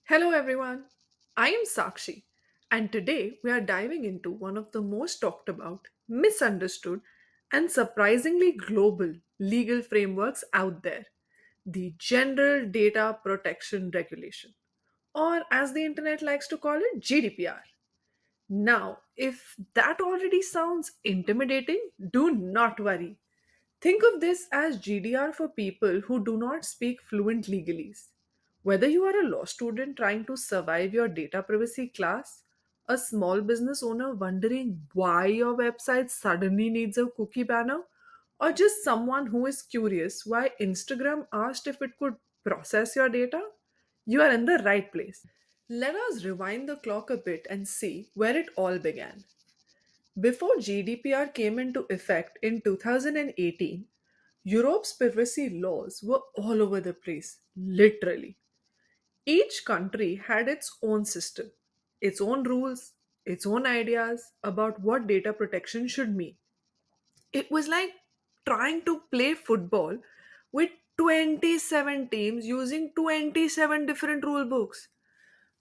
Hello, everyone. I am Sakshi, and today we are diving into one of the most talked about, misunderstood, and surprisingly global legal frameworks out there, the General Data Protection Regulation, or as the internet likes to call it, GDPR. Now, if that already sounds intimidating, do not worry. Think of this as GDR for people who do not speak fluent legalese. Whether you are a law student trying to survive your data privacy class, a small business owner wondering why your website suddenly needs a cookie banner, or just someone who is curious why Instagram asked if it could process your data, you are in the right place. Let us rewind the clock a bit and see where it all began. Before GDPR came into effect in 2018, Europe's privacy laws were all over the place, literally. Each country had its own system, its own rules, its own ideas about what data protection should mean. It was like trying to play football with 27 teams using 27 different rule books.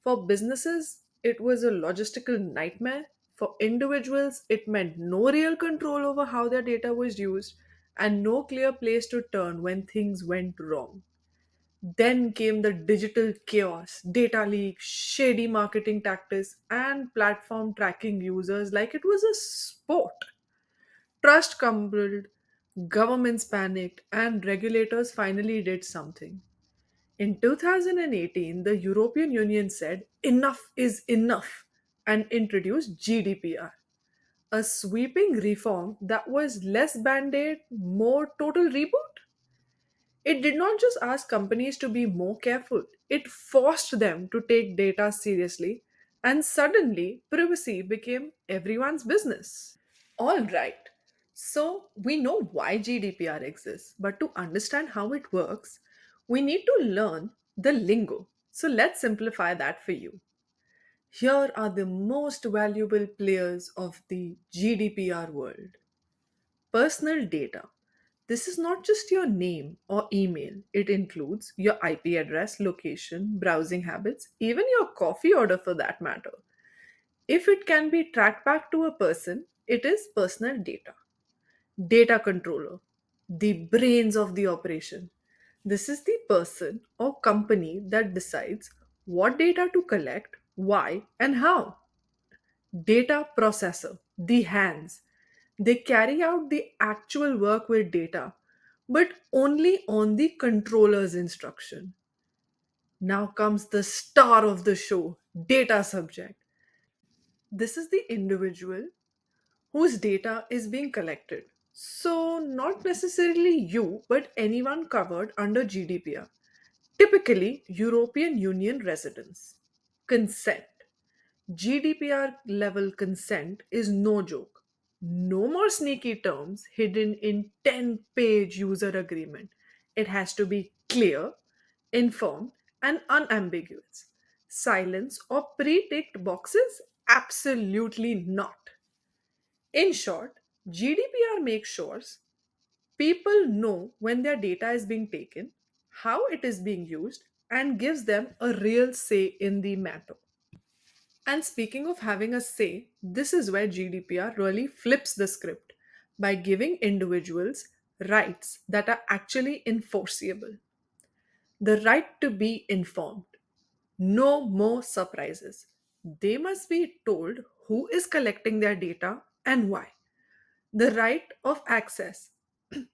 For businesses, it was a logistical nightmare. For individuals, it meant no real control over how their data was used and no clear place to turn when things went wrong. Then came the digital chaos, data leaks, shady marketing tactics, and platform tracking users like it was a sport. Trust crumbled, governments panicked, and regulators finally did something. In 2018, the European Union said enough is enough and introduced GDPR, a sweeping reform that was less band aid, more total reboot. It did not just ask companies to be more careful, it forced them to take data seriously, and suddenly privacy became everyone's business. All right. So we know why GDPR exists, but to understand how it works, we need to learn the lingo. So let's simplify that for you. Here are the most valuable players of the GDPR world. Personal data. This is not just your name or email, it includes your IP address, location, browsing habits, even your coffee order for that matter. If it can be tracked back to a person, it is personal data. Data controller, the brains of the operation. This is the person or company that decides what data to collect, why, and how. Data processor, the hands. They carry out the actual work with data, but only on the controller's instruction. Now comes the star of the show, data subject. This is the individual whose data is being collected. So, not necessarily you, but anyone covered under GDPR. Typically, European Union residents. Consent. GDPR level consent is no joke. No more sneaky terms hidden in 10-page user agreement. It has to be clear, informed, and unambiguous. Silence or pre ticked boxes? Absolutely not. In short, GDPR makes sure people know when their data is being taken, how it is being used, and gives them a real say in the matter. And speaking of having a say, this is where GDPR really flips the script by giving individuals rights that are actually enforceable. The right to be informed. No more surprises. They must be told who is collecting their data and why. The right of access.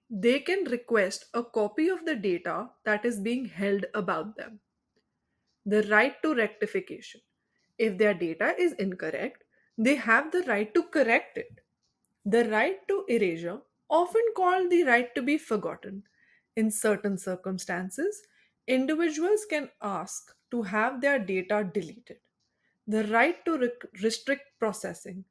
They can request a copy of the data that is being held about them. The right to rectification. If their data is incorrect, they have the right to correct it. The right to erasure, often called the right to be forgotten. In certain circumstances, individuals can ask to have their data deleted. The right to restrict processing.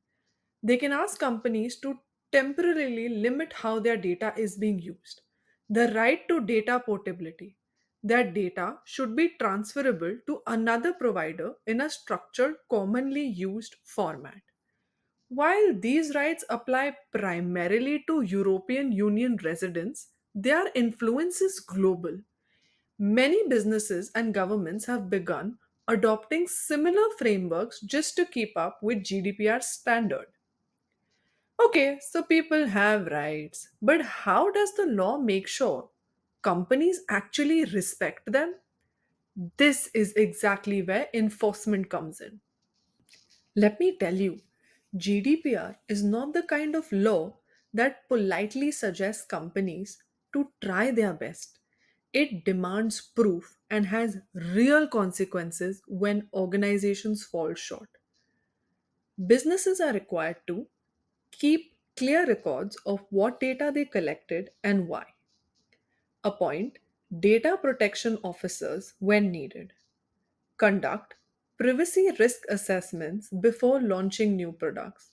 They can ask companies to temporarily limit how their data is being used. The right to data portability. Their data should be transferable to another provider in a structured, commonly used format. While these rights apply primarily to European Union residents, their influence is global. Many businesses and governments have begun adopting similar frameworks just to keep up with GDPR standard. Okay, so people have rights, but how does the law make sure companies actually respect them? This is exactly where enforcement comes in. Let me tell you, GDPR is not the kind of law that politely suggests companies to try their best. It demands proof and has real consequences when organizations fall short. Businesses are required to keep clear records of what data they collected and why, appoint data protection officers when needed, conduct privacy risk assessments before launching new products,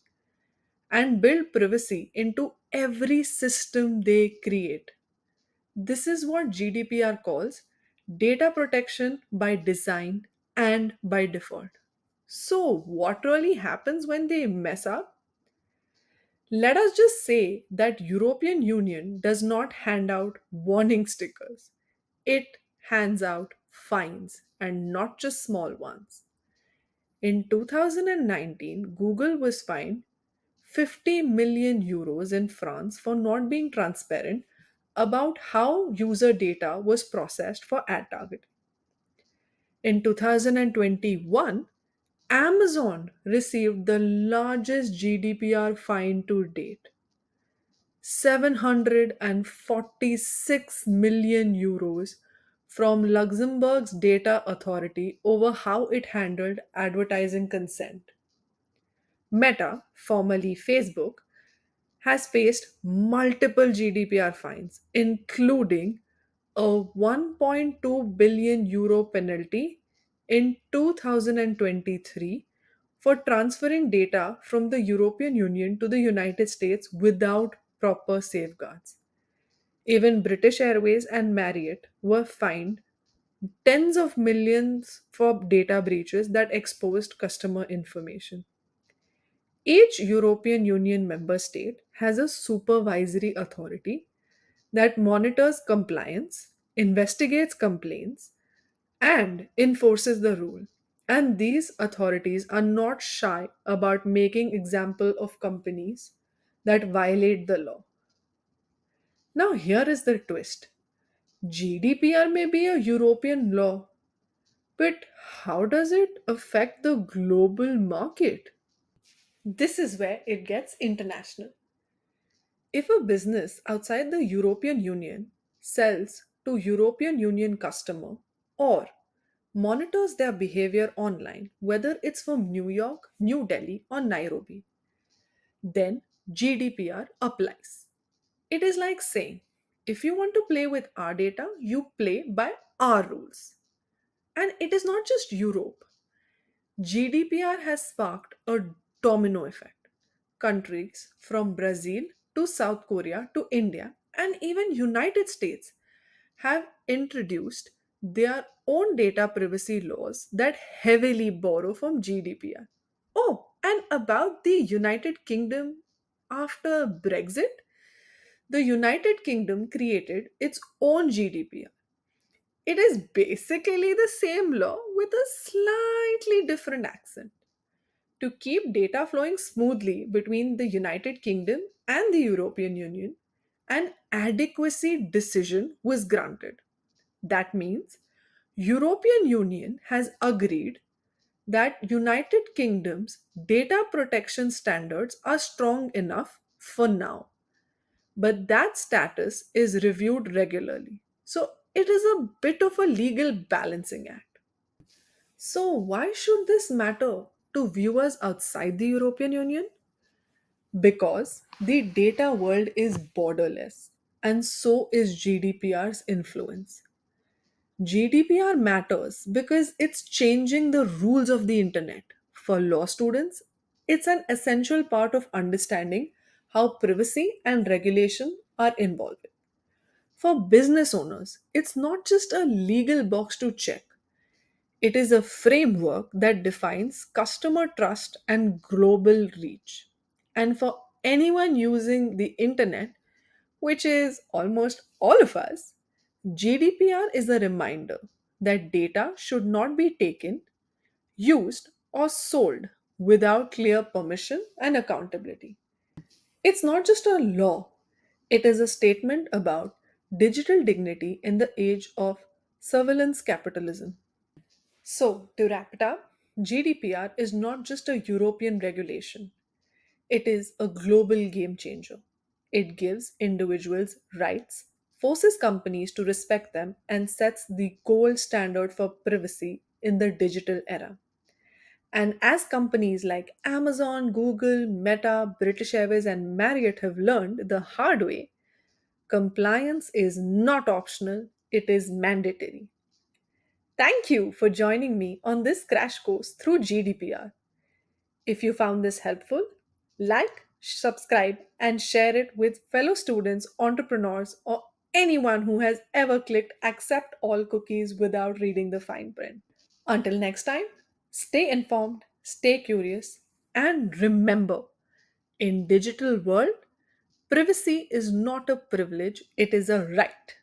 and build privacy into every system they create. This is what GDPR calls data protection by design and by default. So, what really happens when they mess up? Let us just say that European Union does not hand out warning stickers. It hands out fines and not just small ones. In 2019, Google was fined 50 million euros in France for not being transparent about how user data was processed for ad targeting. In 2021, Amazon received the largest GDPR fine to date, 746 million euros from Luxembourg's data authority over how it handled advertising consent. Meta, formerly Facebook, has faced multiple GDPR fines, including a 1.2 billion euro penalty in 2023 for transferring data from the European Union to the United States without proper safeguards. Even British Airways and Marriott were fined tens of millions for data breaches that exposed customer information. Each European Union member state has a supervisory authority that monitors compliance, investigates complaints, and enforces the rule. And these authorities are not shy about making example of companies that violate the law. Now here is the twist. GDPR may be a European law, but how does it affect the global market? This is where it gets international. If a business outside the European Union sells to European Union customer or monitors their behavior online, whether it's from New York, New Delhi, or Nairobi, then GDPR applies. It is like saying, if you want to play with our data, you play by our rules. And it is not just Europe. GDPR has sparked a domino effect. Countries from Brazil to South Korea to India and even United States have introduced their own data privacy laws that heavily borrow from GDPR. Oh, and about the United Kingdom after Brexit, the United Kingdom created its own GDPR. It is basically the same law with a slightly different accent. To keep data flowing smoothly between the United Kingdom and the European Union, an adequacy decision was granted. That means European Union has agreed that United Kingdom's data protection standards are strong enough for now, but that status is reviewed regularly. So it is a bit of a legal balancing act. So why should this matter to viewers outside the European Union? Because the data world is borderless, and so is GDPR's influence. GDPR matters because it's changing the rules of the internet. For law students, it's an essential part of understanding how privacy and regulation are involved. For business owners, it's not just a legal box to check, it is a framework that defines customer trust and global reach. And for anyone using the internet, which is almost all of us, GDPR is a reminder that data should not be taken, used, or sold without clear permission and accountability. It's not just a law, it is a statement about digital dignity in the age of surveillance capitalism. So, to wrap it up, GDPR is not just a European regulation, it is a global game changer. It gives individuals rights, forces companies to respect them, and sets the gold standard for privacy in the digital era. And as companies like Amazon, Google, Meta, British Airways, and Marriott have learned the hard way, compliance is not optional, it is mandatory. Thank you for joining me on this crash course through GDPR. If you found this helpful, like, subscribe, and share it with fellow students, entrepreneurs, or anyone who has ever clicked accept all cookies without reading the fine print. Until next time, stay informed, stay curious, and remember, in digital world, privacy is not a privilege, it is a right.